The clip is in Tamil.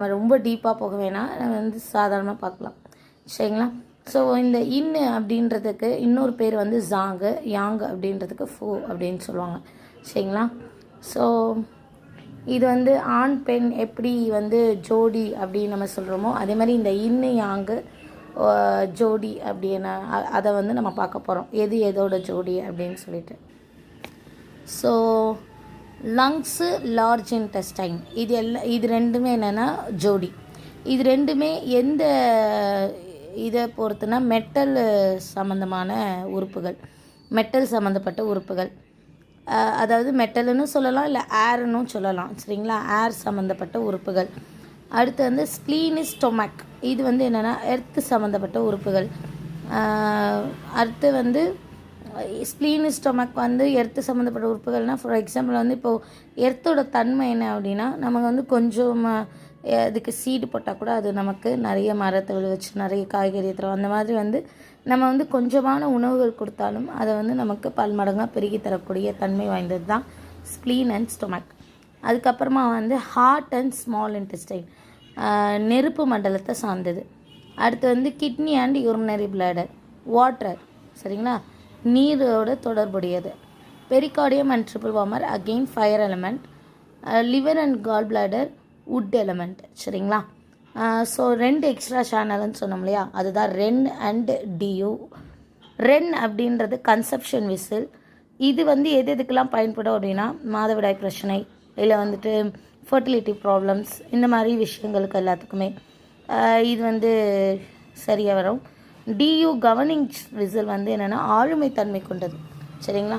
நம்ம ரொம்ப டீப்பாக போக வேணாம், நம்ம வந்து சாதாரணமாக பார்க்கலாம். சரிங்களா? ஸோ இந்த இன்னு அப்படின்றதுக்கு இன்னொரு பேர் வந்து ஜாங்கு, யாங் அப்படின்றதுக்கு ஃபோ அப்படின்னு சொல்லுவாங்க. சரிங்களா? ஸோ இது வந்து ஆண் பெண் எப்படி வந்து ஜோடி அப்படின்னு நம்ம சொல்கிறோமோ அதே மாதிரி இந்த இன்னு யாங்கு ஜோடி அப்படின்னு அதை வந்து நம்ம பார்க்க போகிறோம், எது எதோட ஜோடி அப்படின்னு சொல்லிட்டு. ஸோ லங்ஸு, லார்ஜ் இன்டெஸ்டைன், இது ரெண்டுமே என்னென்னா ஜோடி. இது ரெண்டுமே எந்த இதை பொறுத்துனா மெட்டல் சம்மந்தமான உறுப்புகள், மெட்டல் சம்மந்தப்பட்ட உறுப்புகள். அதாவது மெட்டல்னு சொல்லலாம், இல்லை ஏர்னு சொல்லலாம். சரிங்களா? ஏர் சம்மந்தப்பட்ட உறுப்புகள். அடுத்து வந்து ஸ்ப்ளீனு, ஸ்டொமக், இது வந்து என்னென்னா எர்த்து சம்மந்தப்பட்ட உறுப்புகள். அடுத்து வந்து ஸ்ப்ளீனு, ஸ்டொமக் வந்து எர்த்து சம்மந்தப்பட்ட உறுப்புகள்னால், ஃபார் எக்ஸாம்பிள் வந்து இப்போது எர்த்தோட தன்மை என்ன அப்படின்னா, நமக்கு வந்து கொஞ்சம் அதுக்கு சீடு போட்டால் கூட அது நமக்கு நிறைய மரத்தை விளைவிச்சு நிறைய காய்கறி தரும். அந்த மாதிரி வந்து நம்ம வந்து கொஞ்சமான உணவுகள் கொடுத்தாலும் அதை வந்து நமக்கு பல்மடங்காக பெருகி தரக்கூடிய தன்மை வாய்ந்தது தான் ஸ்ப்ளீன் அண்ட் ஸ்டொமக். அதுக்கப்புறமா வந்து ஹார்ட் அண்ட் ஸ்மால் இன்டெஸ்டைன், நெருப்பு மண்டலத்தை சார்ந்தது. அடுத்து வந்து kidney and urinary bladder, water. சரிங்களா? நீரோட தொடர்புடையது. Pericardium and triple warmer again fire element. Liver and gall bladder would element. சரிங்களா? ஸோ 2 எக்ஸ்ட்ரா சேனல்னு சொன்னோம் இல்லையா, அதுதான் ரென் அண்ட் டியூ. ரென் அப்படின்றது கன்செப்ஷன் விசில். இது வந்து எதுக்கெல்லாம் பயன்படும் அப்படின்னா, மாதவிடாய் பிரச்சனை, இல்லை வந்துட்டு ஃபர்டிலிட்டி ப்ராப்ளம்ஸ், இந்த மாதிரி விஷயங்களுக்கு எல்லாத்துக்குமே இது வந்து சரியாக வரும். டியூ கவர்னிங் விசில் வந்து என்னென்னா ஆளுமை தன்மை கொண்டது. சரிங்களா?